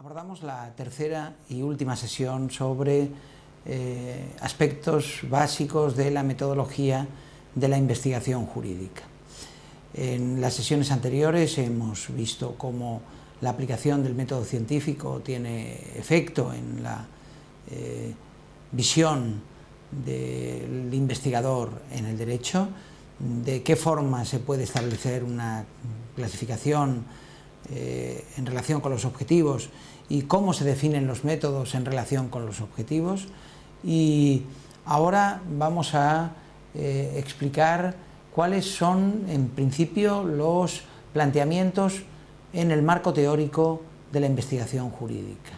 Abordamos la tercera y última sesión sobre aspectos básicos de la metodología de la investigación jurídica. En las sesiones anteriores hemos visto cómo la aplicación del método científico tiene efecto en la visión del investigador en el derecho, de qué forma se puede establecer una clasificación en relación con los objetivos y cómo se definen los métodos en relación con los objetivos. Y ahora vamos a explicar cuáles son en principio los planteamientos en el marco teórico de la investigación jurídica,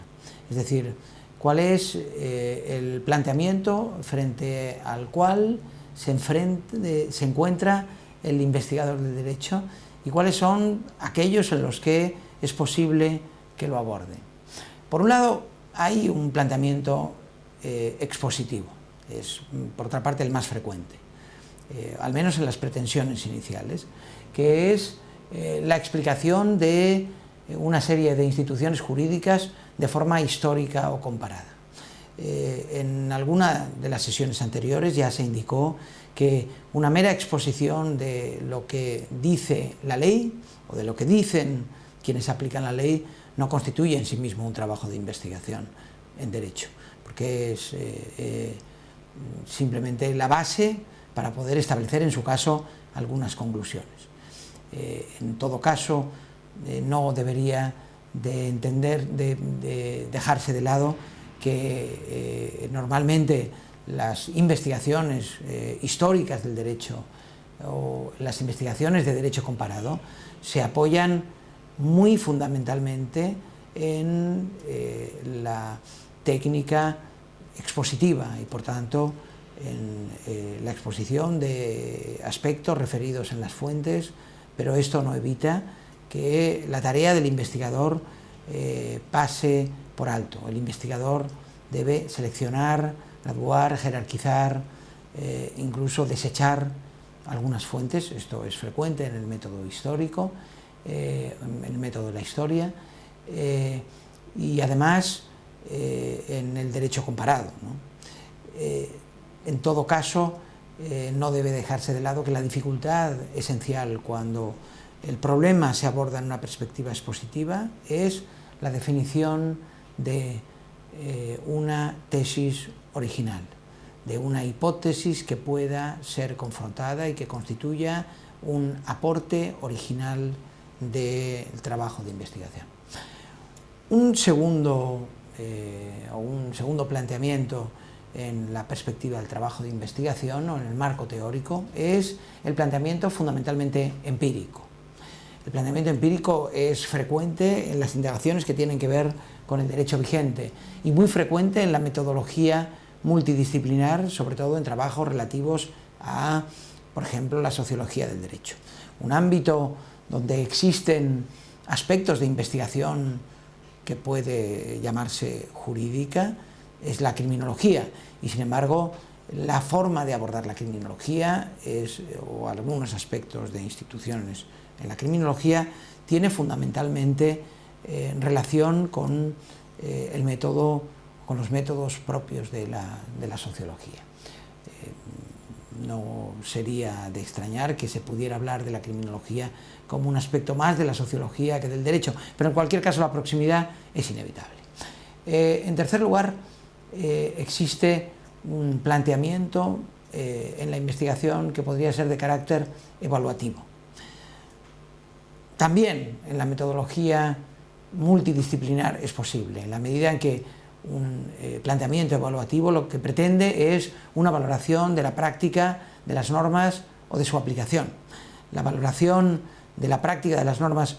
es decir, cuál es el planteamiento frente al cual se encuentra el investigador del derecho y cuáles son aquellos en los que es posible que lo aborde. Por un lado, hay un planteamiento expositivo, es por otra parte el más frecuente, al menos en las pretensiones iniciales, que es la explicación de una serie de instituciones jurídicas de forma histórica o comparada. En alguna de las sesiones anteriores ya se indicó que una mera exposición de lo que dice la ley o de lo que dicen quienes aplican la ley no constituye en sí mismo un trabajo de investigación en derecho, porque es simplemente la base para poder establecer en su caso algunas conclusiones. En todo caso, no debería de dejarse de lado que normalmente las investigaciones históricas del derecho o las investigaciones de derecho comparado se apoyan muy fundamentalmente en la técnica expositiva y por tanto en la exposición de aspectos referidos en las fuentes, pero esto no evita que la tarea del investigador pase por alto. El investigador debe seleccionar, graduar, jerarquizar, incluso desechar algunas fuentes. Esto es frecuente en el método histórico, en el método de la historia, y además en el derecho comparado, ¿no? En todo caso, no debe dejarse de lado que la dificultad esencial cuando el problema se aborda en una perspectiva expositiva es la definición de una tesis original, de una hipótesis que pueda ser confrontada y que constituya un aporte original del trabajo de investigación. Un segundo planteamiento en la perspectiva del trabajo de investigación o en el marco teórico es el planteamiento fundamentalmente empírico. El planteamiento empírico es frecuente en las indagaciones que tienen que ver con el derecho vigente y muy frecuente en la metodología multidisciplinar, sobre todo en trabajos relativos a, por ejemplo, la sociología del derecho. Un ámbito donde existen aspectos de investigación que puede llamarse jurídica es la criminología y, sin embargo, la forma de abordar la criminología o algunos aspectos de instituciones en la criminología tiene fundamentalmente relación con los métodos propios de la sociología. No sería de extrañar que se pudiera hablar de la criminología como un aspecto más de la sociología que del derecho, pero en cualquier caso la proximidad es inevitable. En tercer lugar, existe un planteamiento en la investigación que podría ser de carácter evaluativo. También en la metodología multidisciplinar es posible, en la medida en que un planteamiento evaluativo lo que pretende es una valoración de la práctica de las normas o de su aplicación. La valoración de la práctica de las normas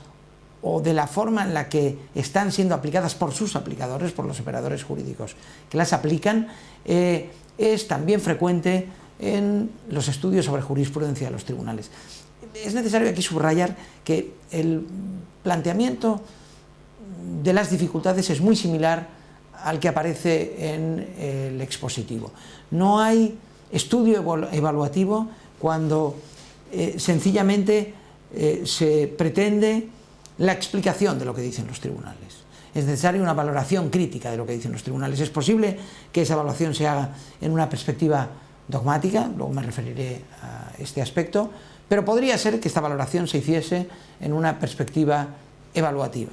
o de la forma en la que están siendo aplicadas por sus aplicadores, por los operadores jurídicos que las aplican, es también frecuente en los estudios sobre jurisprudencia de los tribunales. Es necesario aquí subrayar que el planteamiento de las dificultades es muy similar al que aparece en el expositivo. No hay estudio evaluativo cuando sencillamente se pretende la explicación de lo que dicen los tribunales. Es necesaria una valoración crítica de lo que dicen los tribunales. Es posible que esa evaluación se haga en una perspectiva dogmática, luego me referiré a este aspecto, pero podría ser que esta valoración se hiciese en una perspectiva evaluativa,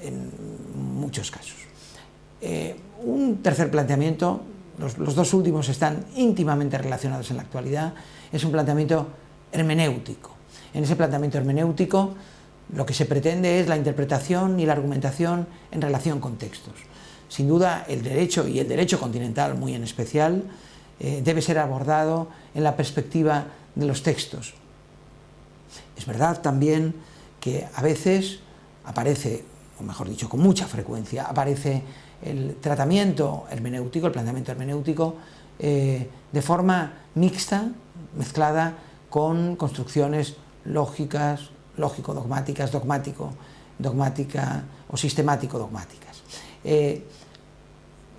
en muchos casos. Un tercer planteamiento, los dos últimos están íntimamente relacionados en la actualidad, es un planteamiento hermenéutico. En ese planteamiento hermenéutico lo que se pretende es la interpretación y la argumentación en relación con textos. Sin duda el derecho, y el derecho continental muy en especial, debe ser abordado en la perspectiva de los textos. Es verdad también que a veces aparece, o mejor dicho, con mucha frecuencia, aparece el tratamiento hermenéutico, el planteamiento hermenéutico, de forma mixta, mezclada con construcciones lógicas, lógico-dogmáticas, dogmática o sistemático-dogmáticas.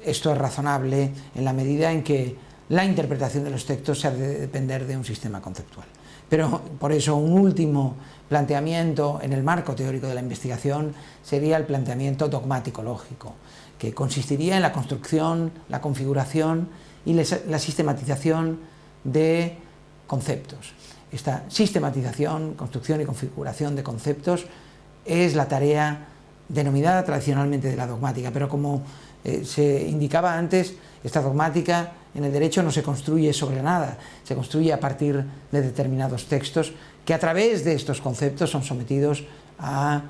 Esto es razonable en la medida en que la interpretación de los textos se ha de depender de un sistema conceptual. Pero por eso un último planteamiento en el marco teórico de la investigación sería el planteamiento dogmático-lógico, que consistiría en la construcción, la configuración y la sistematización de conceptos. Esta sistematización, construcción y configuración de conceptos es la tarea denominada tradicionalmente de la dogmática, pero como se indicaba antes, esta dogmática en el derecho no se construye sobre nada, se construye a partir de determinados textos que a través de estos conceptos son sometidos a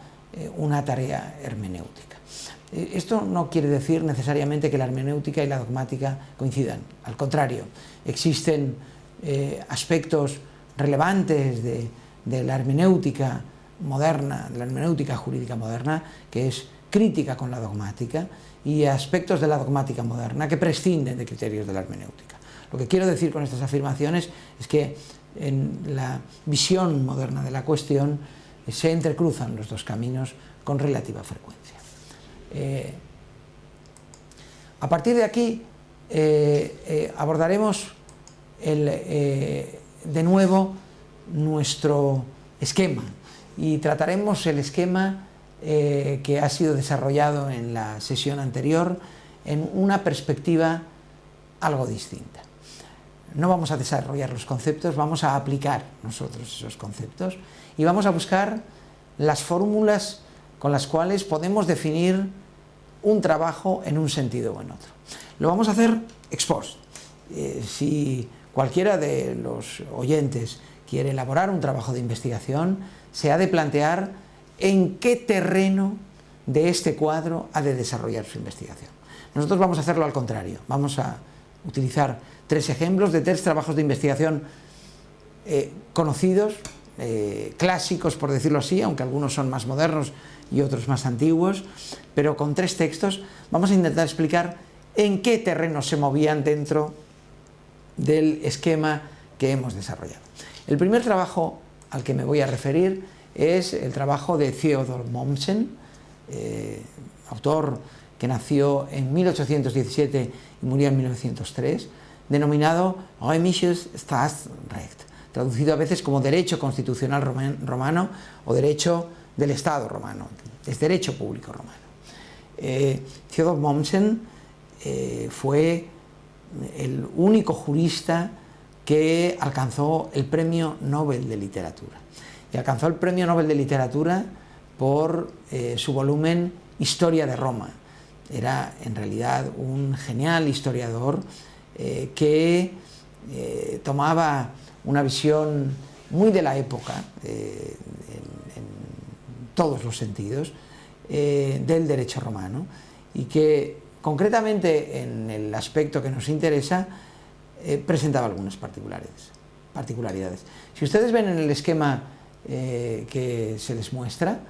una tarea hermenéutica. Esto no quiere decir necesariamente que la hermenéutica y la dogmática coincidan, al contrario, existen aspectos relevantes de la hermenéutica moderna, de la hermenéutica jurídica moderna, que es crítica con la dogmática, y aspectos de la dogmática moderna que prescinden de criterios de la hermenéutica. Lo que quiero decir con estas afirmaciones es que en la visión moderna de la cuestión se entrecruzan los dos caminos con relativa frecuencia. A partir de aquí abordaremos de nuevo nuestro esquema y trataremos el esquema que ha sido desarrollado en la sesión anterior en una perspectiva algo distinta. No vamos a desarrollar los conceptos, vamos a aplicar nosotros esos conceptos y vamos a buscar las fórmulas con las cuales podemos definir un trabajo en un sentido o en otro. Lo vamos a hacer ex post. Si cualquiera de los oyentes quiere elaborar un trabajo de investigación, se ha de plantear en qué terreno de este cuadro ha de desarrollar su investigación. Nosotros vamos a hacerlo al contrario, vamos a utilizar tres ejemplos de tres trabajos de investigación conocidos, clásicos por decirlo así, aunque algunos son más modernos y otros más antiguos, pero con tres textos vamos a intentar explicar en qué terreno se movían dentro del esquema que hemos desarrollado. El primer trabajo al que me voy a referir es el trabajo de Theodor Mommsen, autor que nació en 1817 y murió en 1903, denominado Römisches Staatsrecht, traducido a veces como derecho constitucional romano o derecho del Estado romano, es derecho público romano. Theodor Mommsen fue el único jurista que alcanzó el Premio Nobel de Literatura. Y alcanzó el Premio Nobel de Literatura por su volumen Historia de Roma. Era en realidad un genial historiador que tomaba una visión muy de la época, en todos los sentidos, del derecho romano, y que concretamente en el aspecto que nos interesa presentaba algunas particularidades. Si ustedes ven en el esquema que se les muestra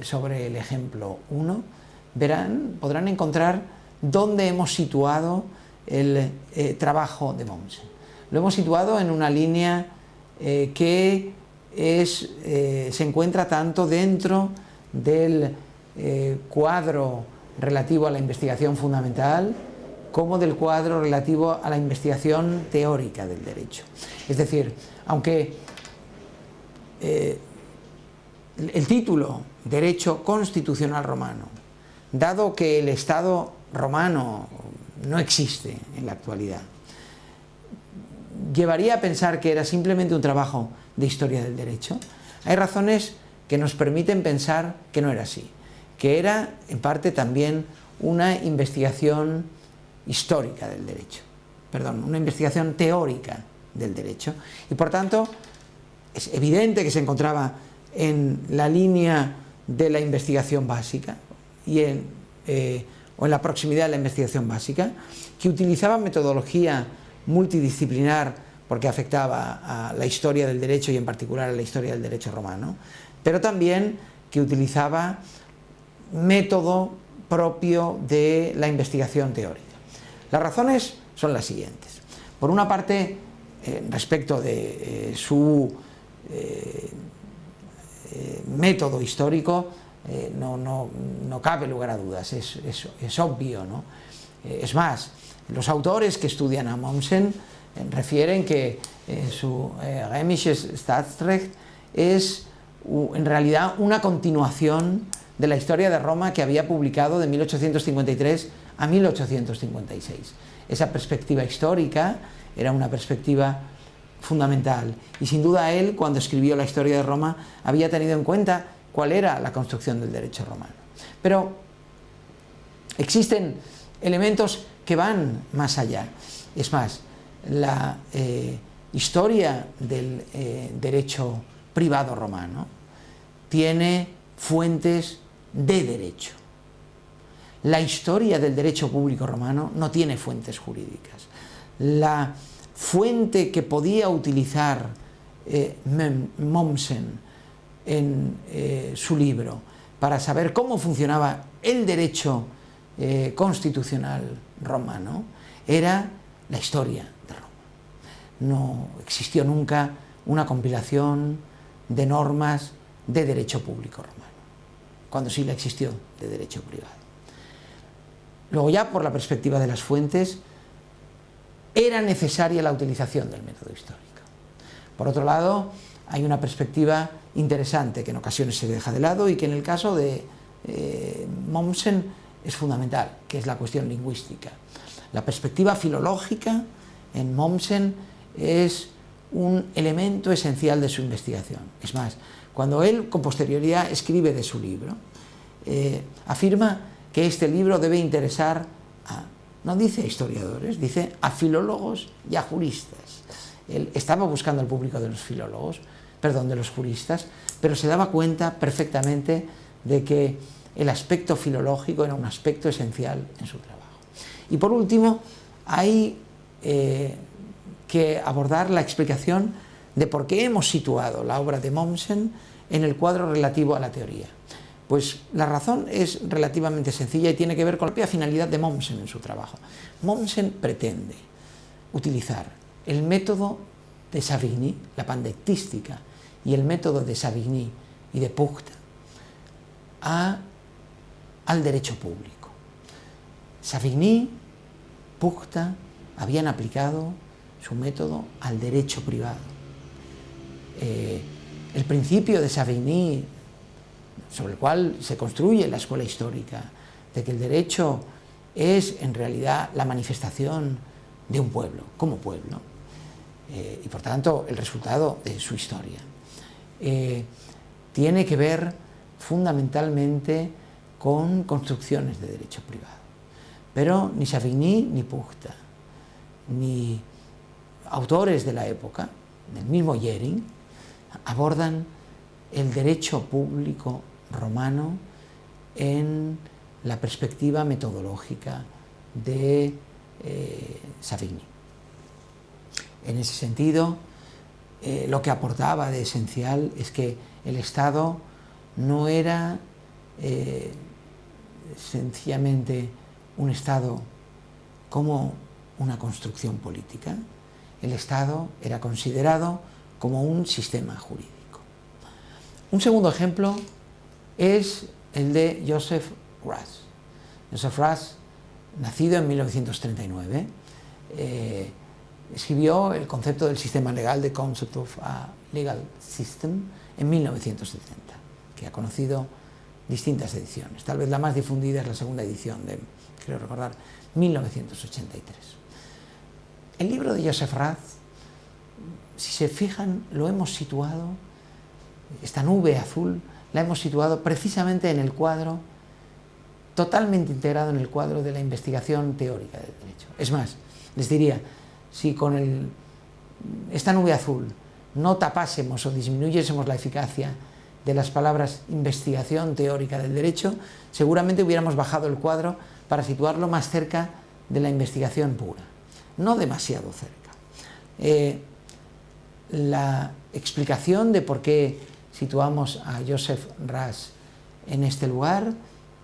sobre el ejemplo 1, podrán encontrar dónde hemos situado el trabajo de Mommsen. Lo hemos situado en una línea que se encuentra tanto dentro del cuadro relativo a la investigación fundamental como del cuadro relativo a la investigación teórica del derecho. Es decir, aunque el título derecho constitucional romano, dado que el Estado romano no existe en la actualidad, llevaría a pensar que era simplemente un trabajo de historia del derecho. Hay razones que nos permiten pensar que no era así, que era en parte también una investigación histórica del derecho, perdón, una investigación teórica del derecho, y por tanto es evidente que se encontraba en la línea de la investigación básica o en la proximidad de la investigación básica, que utilizaba metodología multidisciplinar porque afectaba a la historia del derecho y en particular a la historia del derecho romano, pero también que utilizaba método propio de la investigación teórica. Las razones son las siguientes. Por una parte, respecto de su método histórico, no cabe lugar a dudas, es obvio, ¿no? Es más, los autores que estudian a Mommsen refieren que su Römisches Staatsrecht es en realidad una continuación de la historia de Roma que había publicado de 1853 a 1856. Esa perspectiva histórica era una perspectiva fundamental y sin duda él, cuando escribió la historia de Roma, había tenido en cuenta cuál era la construcción del derecho romano. Pero existen elementos que van más allá. Es más, la historia del derecho privado romano tiene fuentes de derecho. La historia del derecho público romano no tiene fuentes jurídicas. La fuente que podía utilizar Mommsen en su libro para saber cómo funcionaba el derecho constitucional romano era la historia de Roma. No existió nunca una compilación de normas de derecho público romano, cuando sí la existió de derecho privado. Luego, ya por la perspectiva de las fuentes, era necesaria la utilización del método histórico. Por otro lado, hay una perspectiva interesante que en ocasiones se deja de lado y que en el caso de Mommsen es fundamental, que es la cuestión lingüística. La perspectiva filológica en Mommsen es un elemento esencial de su investigación. Es más, cuando él con posterioridad escribe de su libro, afirma que este libro debe interesar a, no dice a historiadores, dice a filólogos y a juristas. Él estaba buscando al público de los filólogos, perdón, de los juristas, pero se daba cuenta perfectamente de que el aspecto filológico era un aspecto esencial en su trabajo. Y por último, hay que abordar la explicación de por qué hemos situado la obra de Mommsen en el cuadro relativo a la teoría. Pues la razón es relativamente sencilla y tiene que ver con la propia finalidad de Mommsen en su trabajo. Mommsen pretende utilizar el método de Savigny, la pandectística, y el método de Savigny y de Puchta al derecho público. Savigny, Puchta habían aplicado su método al derecho privado. El principio de Savigny, sobre el cual se construye la escuela histórica, de que el derecho es en realidad la manifestación de un pueblo, como pueblo, y por tanto el resultado de su historia, tiene que ver fundamentalmente con construcciones de derecho privado. Pero ni Savigny ni Puchta, ni autores de la época, el mismo Jähring, abordan el derecho público romano en la perspectiva metodológica de Savigny. En ese sentido, lo que aportaba de esencial es que el Estado no era sencillamente un Estado como una construcción política. El Estado era considerado como un sistema jurídico. Un segundo ejemplo es el de Joseph Raz. Joseph Raz, nacido en 1939, escribió el concepto del sistema legal, The Concept of a Legal System, en 1970, que ha conocido distintas ediciones. Tal vez la más difundida es la segunda edición de, creo recordar, 1983. El libro de Joseph Raz, si se fijan, lo hemos situado, esta nube azul, la hemos situado precisamente en el cuadro, totalmente integrado en el cuadro de la investigación teórica del derecho. Es más, les diría, si con esta nube azul no tapásemos o disminuyésemos la eficacia de las palabras investigación teórica del derecho, seguramente hubiéramos bajado el cuadro para situarlo más cerca de la investigación pura, no demasiado cerca. La explicación de por qué situamos a Joseph Raz en este lugar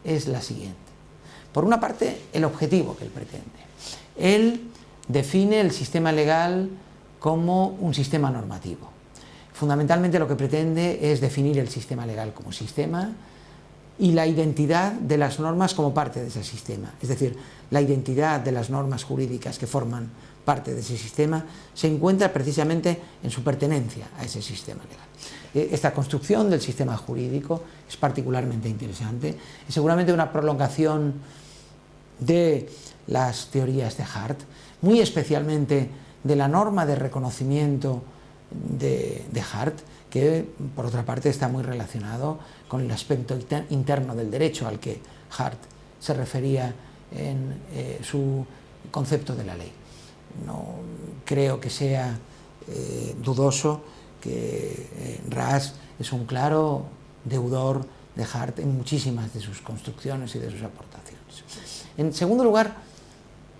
es la siguiente. Por una parte, el objetivo que él pretende. Él define el sistema legal como un sistema normativo. Fundamentalmente lo que pretende es definir el sistema legal como sistema y la identidad de las normas como parte de ese sistema. Es decir, la identidad de las normas jurídicas que forman parte de ese sistema se encuentra precisamente en su pertenencia a ese sistema legal. Esta construcción del sistema jurídico es particularmente interesante, es seguramente una prolongación de las teorías de Hart, muy especialmente de la norma de reconocimiento de Hart, que por otra parte está muy relacionado con el aspecto interno del derecho al que Hart se refería en su concepto de la ley. No creo que sea dudoso que Raz es un claro deudor de Hart en muchísimas de sus construcciones y de sus aportaciones. En segundo lugar,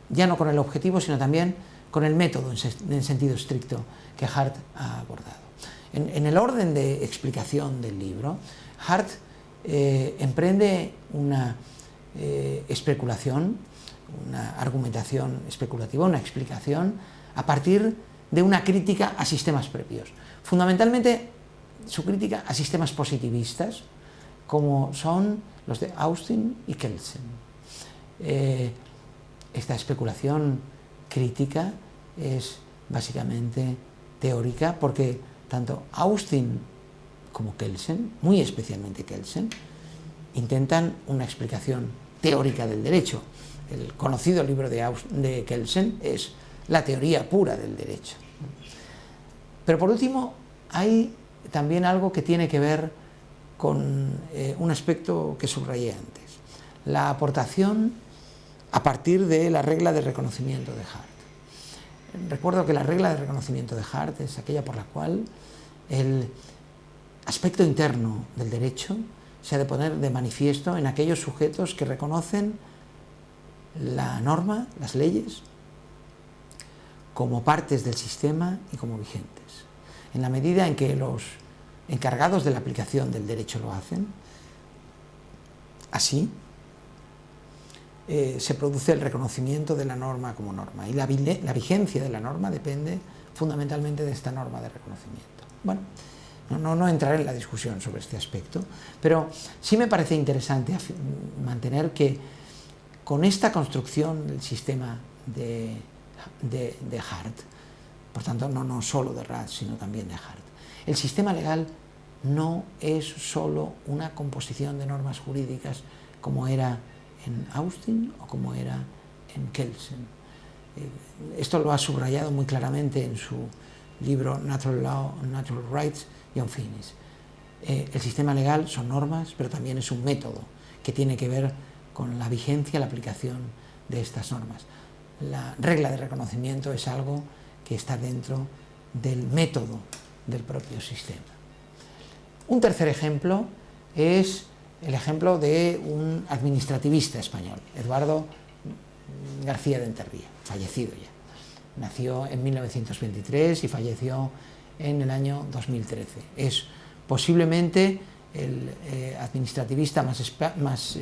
ya no con el objetivo, sino también con el método en sentido estricto que Hart ha abordado. En el orden de explicación del libro, Hart emprende una especulación, una argumentación especulativa, una explicación a partir de una crítica a sistemas previos. Fundamentalmente, su crítica a sistemas positivistas, como son los de Austin y Kelsen. Esta especulación crítica es básicamente teórica porque tanto Austin como Kelsen, muy especialmente Kelsen, intentan una explicación teórica del derecho. El conocido libro de Kelsen es la teoría pura del derecho. Pero por último, hay también algo que tiene que ver con un aspecto que subrayé antes, la aportación a partir de la regla de reconocimiento de Hart. Recuerdo que la regla de reconocimiento de Hart es aquella por la cual el aspecto interno del derecho se ha de poner de manifiesto en aquellos sujetos que reconocen la norma, las leyes, como partes del sistema y como vigentes. En la medida en que los encargados de la aplicación del derecho lo hacen, así se produce el reconocimiento de la norma como norma y la vigencia de la norma depende fundamentalmente de esta norma de reconocimiento. Bueno, no entraré en la discusión sobre este aspecto, pero sí me parece interesante mantener que con esta construcción del sistema de Hart, por tanto no solo de Raz, sino también de Hart, el sistema legal no es solo una composición de normas jurídicas como era en Austin o como era en Kelsen. Esto lo ha subrayado muy claramente en su libro Natural Law, Natural Rights y Unfinished. El sistema legal son normas, pero también es un método que tiene que ver con la vigencia, la aplicación de estas normas. La regla de reconocimiento es algo que está dentro del método del propio sistema. Un tercer ejemplo es el ejemplo de un administrativista español, Eduardo García de Enterría, fallecido ya. Nació en 1923 y falleció en el año 2013. Es posiblemente el administrativista más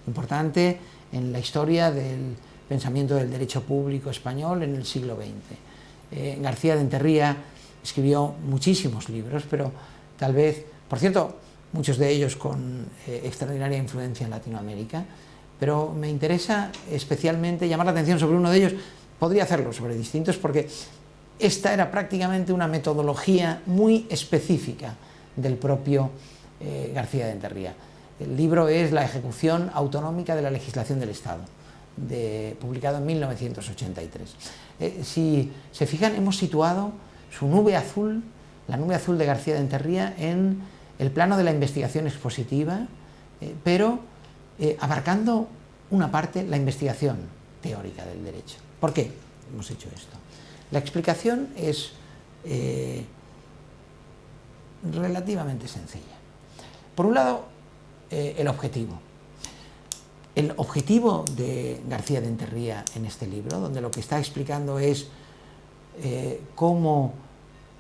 importante en la historia del pensamiento del derecho público español en el siglo XX. García de Enterría escribió muchísimos libros, pero tal vez, por cierto, muchos de ellos con extraordinaria influencia en Latinoamérica, pero me interesa especialmente llamar la atención sobre uno de ellos. Podría hacerlo sobre distintos porque esta era prácticamente una metodología muy específica del propio García de Enterría. El libro es La ejecución autonómica de la legislación del Estado, publicado en 1983. Si se fijan, hemos situado su nube azul, la nube azul de García de Enterría, en el plano de la investigación expositiva, pero abarcando una parte, la investigación teórica del derecho. ¿Por qué hemos hecho esto? La explicación es relativamente sencilla. Por un lado, el objetivo. El objetivo de García de Enterría en este libro, donde lo que está explicando es cómo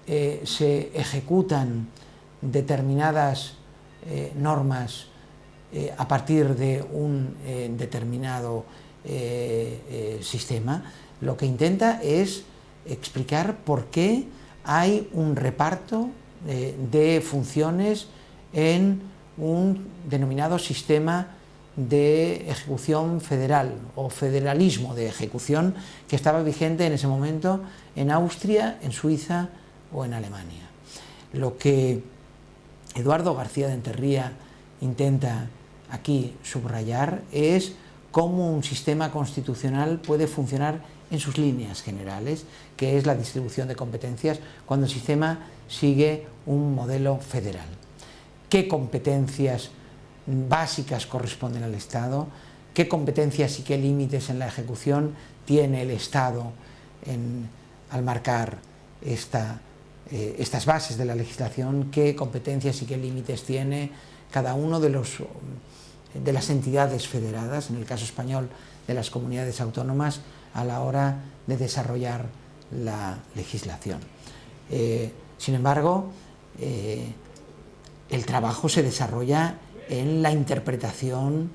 se ejecutan determinadas normas a partir de un determinado sistema, lo que intenta es explicar por qué hay un reparto de funciones en un denominado sistema de ejecución federal o federalismo de ejecución que estaba vigente en ese momento en Austria, en Suiza o en Alemania. Lo que Eduardo García de Enterría intenta aquí subrayar es cómo un sistema constitucional puede funcionar en sus líneas generales, que es la distribución de competencias cuando el sistema sigue un modelo federal. ¿Qué competencias básicas corresponden al Estado? ¿Qué competencias y qué límites en la ejecución tiene el Estado al marcar estas bases de la legislación? ¿Qué competencias y qué límites tiene cada uno de las entidades federadas, en el caso español de las comunidades autónomas, a la hora de desarrollar la legislación? Sin embargo, el trabajo se desarrolla en la interpretación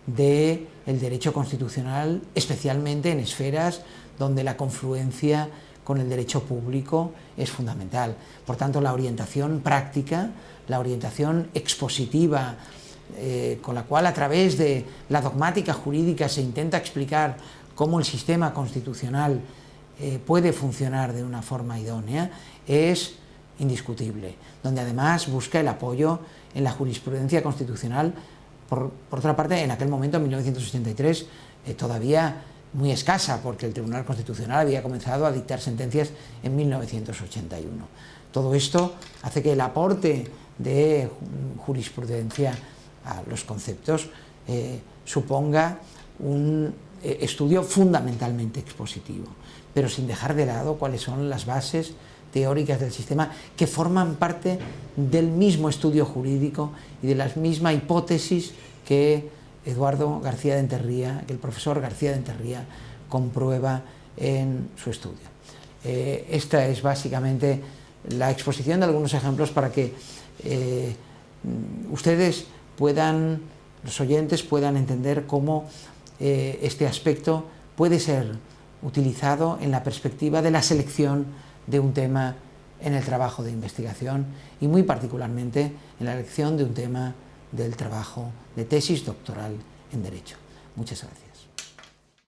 del derecho constitucional, especialmente en esferas donde la confluencia con el derecho público es fundamental. Por tanto, la orientación práctica, la orientación expositiva, con la cual a través de la dogmática jurídica se intenta explicar cómo el sistema constitucional puede funcionar de una forma idónea, es indiscutible, donde además busca el apoyo en la jurisprudencia constitucional, por otra parte, en aquel momento, en 1983, todavía muy escasa, porque el Tribunal Constitucional había comenzado a dictar sentencias en 1981. Todo esto hace que el aporte de jurisprudencia a los conceptos suponga un estudio fundamentalmente expositivo, pero sin dejar de lado cuáles son las bases teóricas del sistema que forman parte del mismo estudio jurídico y de la misma hipótesis que Eduardo García de Enterría, que el profesor García de Enterría comprueba en su estudio. Esta es básicamente la exposición de algunos ejemplos para que ustedes puedan, los oyentes puedan entender cómo este aspecto puede ser utilizado en la perspectiva de la selección de un tema en el trabajo de investigación y muy particularmente en la elección de un tema del trabajo de tesis doctoral en Derecho. Muchas gracias.